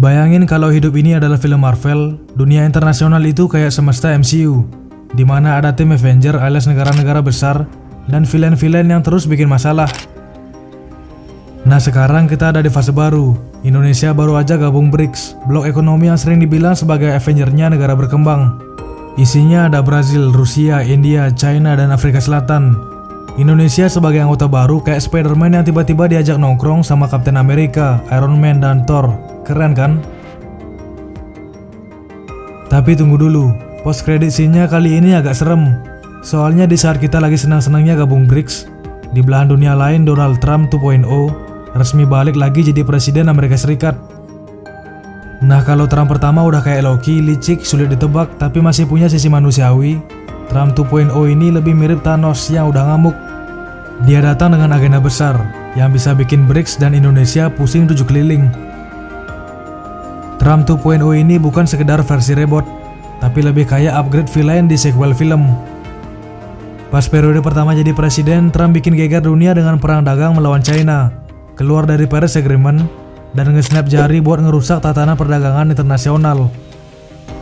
Bayangin kalau hidup ini adalah film Marvel, dunia internasional itu kayak semesta MCU, di mana ada tim Avenger alias negara-negara besar dan villain-villain yang terus bikin masalah. Nah sekarang kita ada di fase baru. Indonesia baru aja gabung BRICS, blok ekonomi yang sering dibilang sebagai Avenger-nya negara berkembang. Isinya ada Brazil, Rusia, India, China, dan Afrika Selatan. Indonesia sebagai anggota baru kayak Spider-Man yang tiba-tiba diajak nongkrong sama Captain America, Iron Man, dan Thor. Keren kan? Tapi tunggu dulu, post credit scene-nya kali ini agak serem. Soalnya di saat kita lagi senang-senangnya gabung BRICS, di belahan dunia lain Donald Trump 2.0 resmi balik lagi jadi presiden Amerika Serikat. Nah kalau Trump pertama udah kayak Loki, licik, sulit ditebak tapi masih punya sisi manusiawi, Trump 2.0 ini lebih mirip Thanos yang udah ngamuk. Dia datang dengan agenda besar yang bisa bikin BRICS dan Indonesia pusing 7 keliling. Trump 2.0 ini bukan sekedar versi reboot, tapi lebih kayak upgrade villain di sequel film. Pas periode pertama jadi presiden, Trump bikin geger dunia dengan perang dagang melawan China, keluar dari Paris Agreement, dan nge-snap jari buat ngerusak tatanan perdagangan internasional.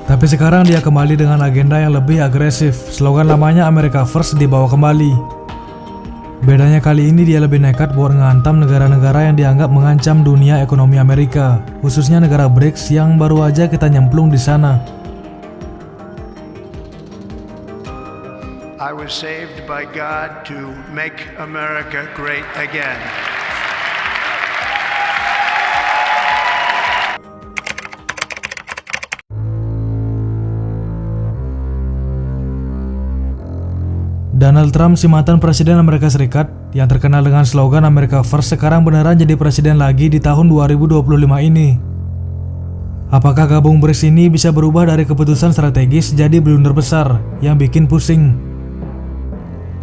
Tapi sekarang dia kembali dengan agenda yang lebih agresif, slogan lamanya America First dibawa kembali. Bedanya kali ini dia lebih nekat buat ngehantam negara-negara yang dianggap mengancam dunia ekonomi Amerika, khususnya negara BRICS yang baru aja kita nyemplung di sana. I was saved by God to make America great again. Donald Trump, si mantan presiden Amerika Serikat yang terkenal dengan slogan America First, sekarang beneran jadi presiden lagi di tahun 2025 ini. Apakah gabung BRICS ini bisa berubah dari keputusan strategis jadi blunder besar yang bikin pusing?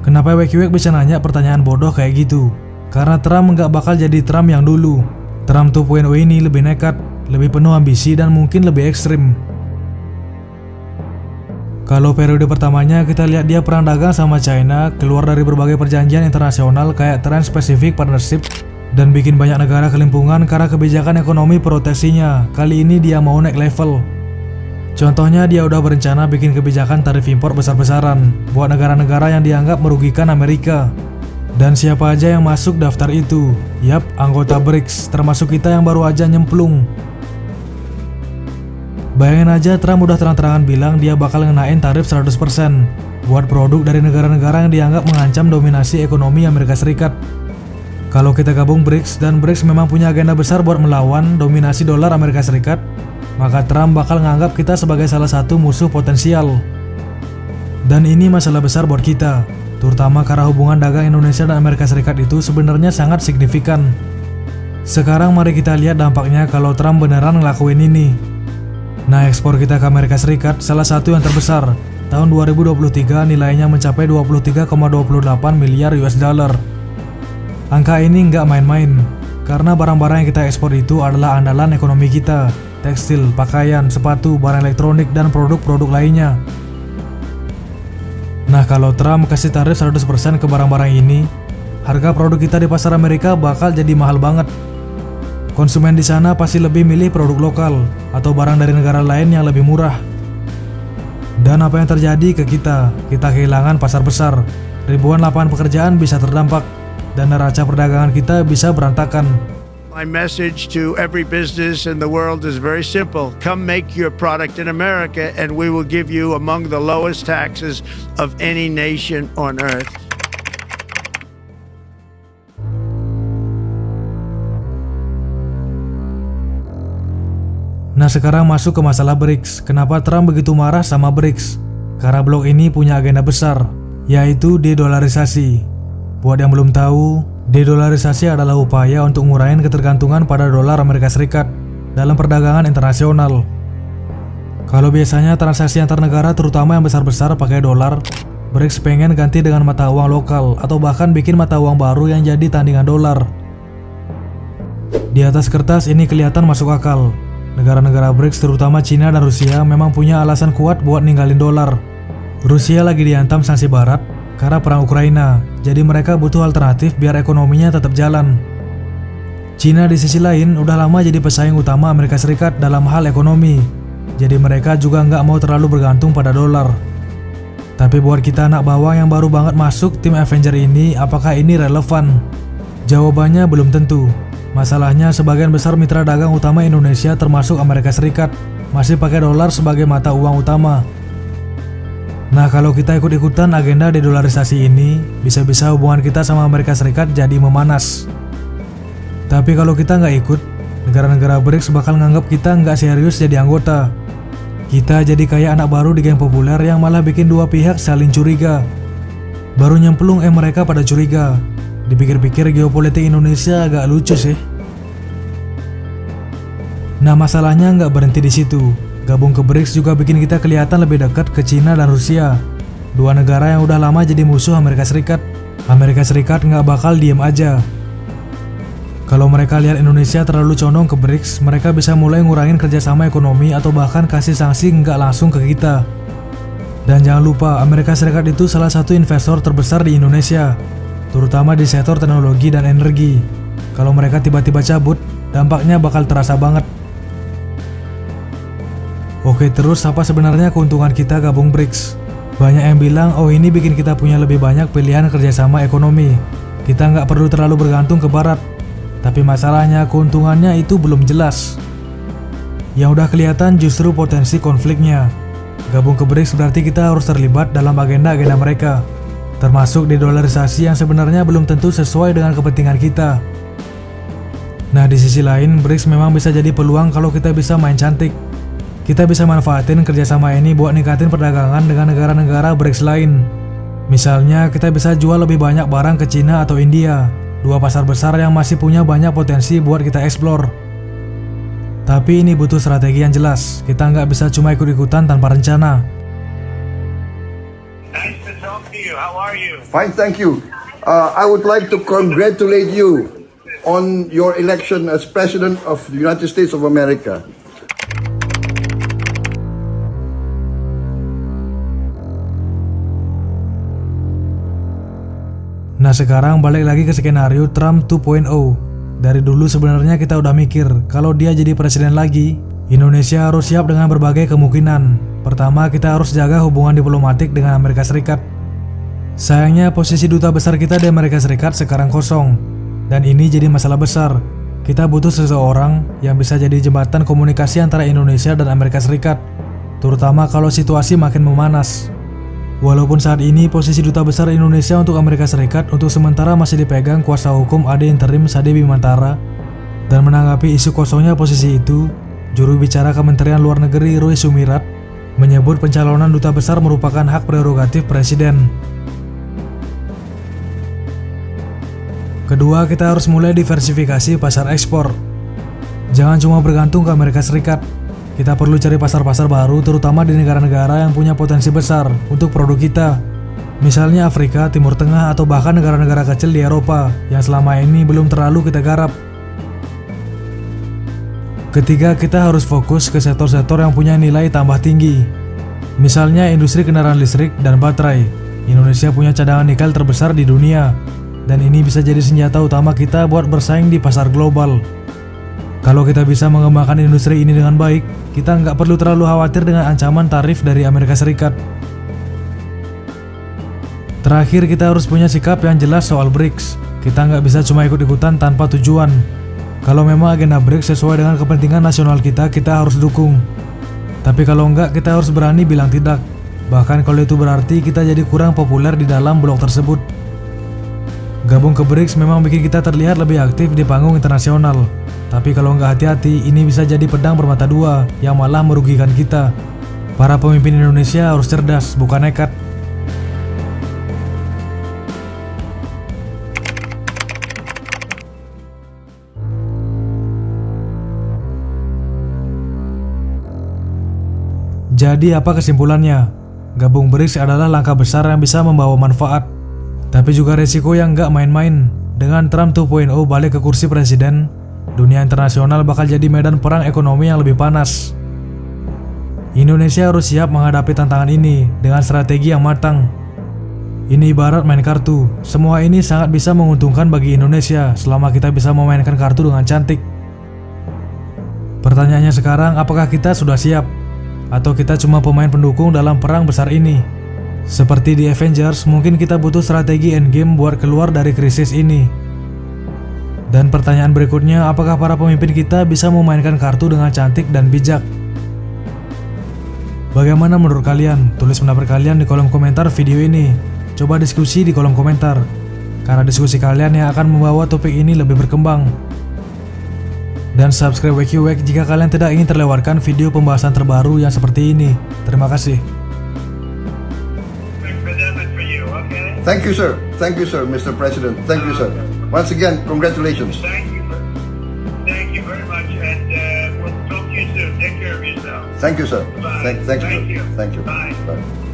Kenapa WQX bisa nanya pertanyaan bodoh kayak gitu? Karena Trump nggak bakal jadi Trump yang dulu. Trump 2.0 ini lebih nekat, lebih penuh ambisi, dan mungkin lebih ekstrim. Kalau periode pertamanya kita lihat dia perang dagang sama China, keluar dari berbagai perjanjian internasional kayak Trans-Pacific Partnership, dan bikin banyak negara kelimpungan karena kebijakan ekonomi proteksinya. Kali ini dia mau naik level. Contohnya dia udah berencana bikin kebijakan tarif impor besar-besaran buat negara-negara yang dianggap merugikan Amerika. Dan siapa aja yang masuk daftar itu? Yap, anggota BRICS, termasuk kita yang baru aja nyemplung. Bayangin aja Trump udah terang-terangan bilang dia bakal ngenain tarif 100% buat produk dari negara-negara yang dianggap mengancam dominasi ekonomi Amerika Serikat. Kalau kita gabung BRICS dan BRICS memang punya agenda besar buat melawan dominasi dolar Amerika Serikat, maka Trump bakal nganggap kita sebagai salah satu musuh potensial. Dan ini masalah besar buat kita, terutama karena hubungan dagang Indonesia dan Amerika Serikat itu sebenarnya sangat signifikan. Sekarang mari kita lihat dampaknya kalau Trump beneran ngelakuin ini. Nah, ekspor kita ke Amerika Serikat salah satu yang terbesar. Tahun 2023 nilainya mencapai 23,28 miliar US dollar. Angka ini nggak main-main, karena barang-barang yang kita ekspor itu adalah andalan ekonomi kita. Tekstil, pakaian, sepatu, barang elektronik, dan produk-produk lainnya. Nah, kalau Trump kasih tarif 100% ke barang-barang ini, harga produk kita di pasar Amerika bakal jadi mahal banget. Konsumen di sana pasti lebih milih produk lokal atau barang dari negara lain yang lebih murah. Dan apa yang terjadi ke kita? Kita kehilangan pasar besar, ribuan lapangan pekerjaan bisa terdampak, dan neraca perdagangan kita bisa berantakan. My message to every business in the world is very simple. Come make your product in America and we will give you among the lowest taxes of any nation on earth. Nah sekarang masuk ke masalah BRICS. Kenapa Trump begitu marah sama BRICS? Karena blok ini punya agenda besar, yaitu dedolarisasi. Buat yang belum tahu, dedolarisasi adalah upaya untuk ngurangin ketergantungan pada dolar Amerika Serikat dalam perdagangan internasional. Kalau biasanya transaksi antar negara terutama yang besar-besar pakai dolar, BRICS pengen ganti dengan mata uang lokal atau bahkan bikin mata uang baru yang jadi tandingan dolar. Di atas kertas ini kelihatan masuk akal. Negara-negara BRICS terutama Cina dan Rusia memang punya alasan kuat buat ninggalin dolar. Rusia lagi dihantam sanksi barat karena perang Ukraina, jadi mereka butuh alternatif biar ekonominya tetap jalan. Cina di sisi lain udah lama jadi pesaing utama Amerika Serikat dalam hal ekonomi. Jadi mereka juga nggak mau terlalu bergantung pada dolar. Tapi buat kita anak bawang yang baru banget masuk tim Avenger ini, apakah ini relevan? Jawabannya belum tentu. Masalahnya sebagian besar mitra dagang utama Indonesia termasuk Amerika Serikat masih pakai dolar sebagai mata uang utama. Nah, kalau kita ikut-ikutan agenda dedolarisasi ini, bisa-bisa hubungan kita sama Amerika Serikat jadi memanas. Tapi kalau kita nggak ikut, negara-negara BRICS bakal nganggap kita nggak serius jadi anggota. Kita jadi kayak anak baru di geng populer yang malah bikin dua pihak saling curiga. Baru nyemplung mereka pada curiga. Dipikir-pikir geopolitik Indonesia agak lucu sih. Nah, masalahnya nggak berhenti di situ. Gabung ke BRICS juga bikin kita kelihatan lebih dekat ke Cina dan Rusia. Dua negara yang udah lama jadi musuh Amerika Serikat. Amerika Serikat nggak bakal diem aja. Kalau mereka lihat Indonesia terlalu condong ke BRICS, mereka bisa mulai ngurangin kerjasama ekonomi atau bahkan kasih sanksi nggak langsung ke kita. Dan jangan lupa, Amerika Serikat itu salah satu investor terbesar di Indonesia, terutama di sektor teknologi dan energi. Kalau mereka tiba-tiba cabut, dampaknya bakal terasa banget. Oke, terus apa sebenarnya keuntungan kita gabung BRICS? Banyak yang bilang, oh ini bikin kita punya lebih banyak pilihan kerjasama ekonomi. Kita nggak perlu terlalu bergantung ke Barat. Tapi masalahnya keuntungannya itu belum jelas. Yang udah kelihatan justru potensi konfliknya. Gabung ke BRICS berarti kita harus terlibat dalam agenda-agenda mereka, termasuk dedolarisasi yang sebenarnya belum tentu sesuai dengan kepentingan kita. Nah, di sisi lain, BRICS memang bisa jadi peluang kalau kita bisa main cantik. Kita bisa manfaatin kerjasama ini buat ningkatin perdagangan dengan negara-negara BRICS lain. Misalnya, kita bisa jual lebih banyak barang ke Cina atau India, dua pasar besar yang masih punya banyak potensi buat kita eksplor. Tapi ini butuh strategi yang jelas. Kita nggak bisa cuma ikut-ikutan tanpa rencana. Nice to talk to you. How are you? Fine, thank you. I would like to congratulate you on your election as President of the United States of America. Nah, sekarang balik lagi ke skenario Trump 2.0. Dari dulu sebenarnya kita udah mikir kalau dia jadi presiden lagi, Indonesia harus siap dengan berbagai kemungkinan. Pertama, kita harus jaga hubungan diplomatik dengan Amerika Serikat. Sayangnya posisi duta besar kita di Amerika Serikat sekarang kosong, dan ini jadi masalah besar. Kita butuh seseorang yang bisa jadi jembatan komunikasi antara Indonesia dan Amerika Serikat, terutama kalau situasi makin memanas. Walaupun saat ini posisi duta besar Indonesia untuk Amerika Serikat untuk sementara masih dipegang kuasa hukum AD Interim Sade Bimantara, dan menanggapi isu kosongnya posisi itu, juru bicara Kementerian Luar Negeri Roy Sumirat menyebut pencalonan duta besar merupakan hak prerogatif presiden. Kedua, kita harus mulai diversifikasi pasar ekspor. Jangan cuma bergantung ke Amerika Serikat. Kita perlu cari pasar-pasar baru, terutama di negara-negara yang punya potensi besar untuk produk kita. Misalnya Afrika, Timur Tengah, atau bahkan negara-negara kecil di Eropa yang selama ini belum terlalu kita garap. Ketiga, kita harus fokus ke sektor-sektor yang punya nilai tambah tinggi. Misalnya industri kendaraan listrik dan baterai. Indonesia punya cadangan nikel terbesar di dunia, dan ini bisa jadi senjata utama kita buat bersaing di pasar global. Kalau kita bisa mengembangkan industri ini dengan baik, kita nggak perlu terlalu khawatir dengan ancaman tarif dari Amerika Serikat. Terakhir, kita harus punya sikap yang jelas soal BRICS. Kita nggak bisa cuma ikut-ikutan tanpa tujuan. Kalau memang agenda BRICS sesuai dengan kepentingan nasional kita harus dukung. Tapi kalau nggak, kita harus berani bilang tidak. Bahkan kalau itu berarti kita jadi kurang populer di dalam blok tersebut. Gabung ke BRICS memang bikin kita terlihat lebih aktif di panggung internasional. Tapi kalau nggak hati-hati, ini bisa jadi pedang bermata dua yang malah merugikan kita. Para pemimpin Indonesia harus cerdas, bukan nekat. Jadi apa kesimpulannya? Gabung BRICS adalah langkah besar yang bisa membawa manfaat, tapi juga resiko yang nggak main-main. Dengan Trump 2.0 balik ke kursi presiden, dunia internasional bakal jadi medan perang ekonomi yang lebih panas. Indonesia harus siap menghadapi tantangan ini dengan strategi yang matang. Ini ibarat main kartu. Semua ini sangat bisa menguntungkan bagi Indonesia selama kita bisa memainkan kartu dengan cantik. Pertanyaannya sekarang, apakah kita sudah siap? Atau kita cuma pemain pendukung dalam perang besar ini? Seperti di Avengers, mungkin kita butuh strategi endgame buat keluar dari krisis ini. Dan pertanyaan berikutnya, apakah para pemimpin kita bisa memainkan kartu dengan cantik dan bijak? Bagaimana menurut kalian? Tulis pendapat kalian di kolom komentar video ini. Coba diskusi di kolom komentar, karena diskusi kalian yang akan membawa topik ini lebih berkembang. Dan subscribe WQWEC jika kalian tidak ingin terlewatkan video pembahasan terbaru yang seperti ini. Terima kasih. Thank you, sir. Thank you, sir, Mr. President. Thank you, sir. Once again, congratulations. Thank you very much, and we'll talk to you soon. Take care of yourself. Thank you, sir. Bye. Thank you. Thank you. Thank you. Bye. Bye.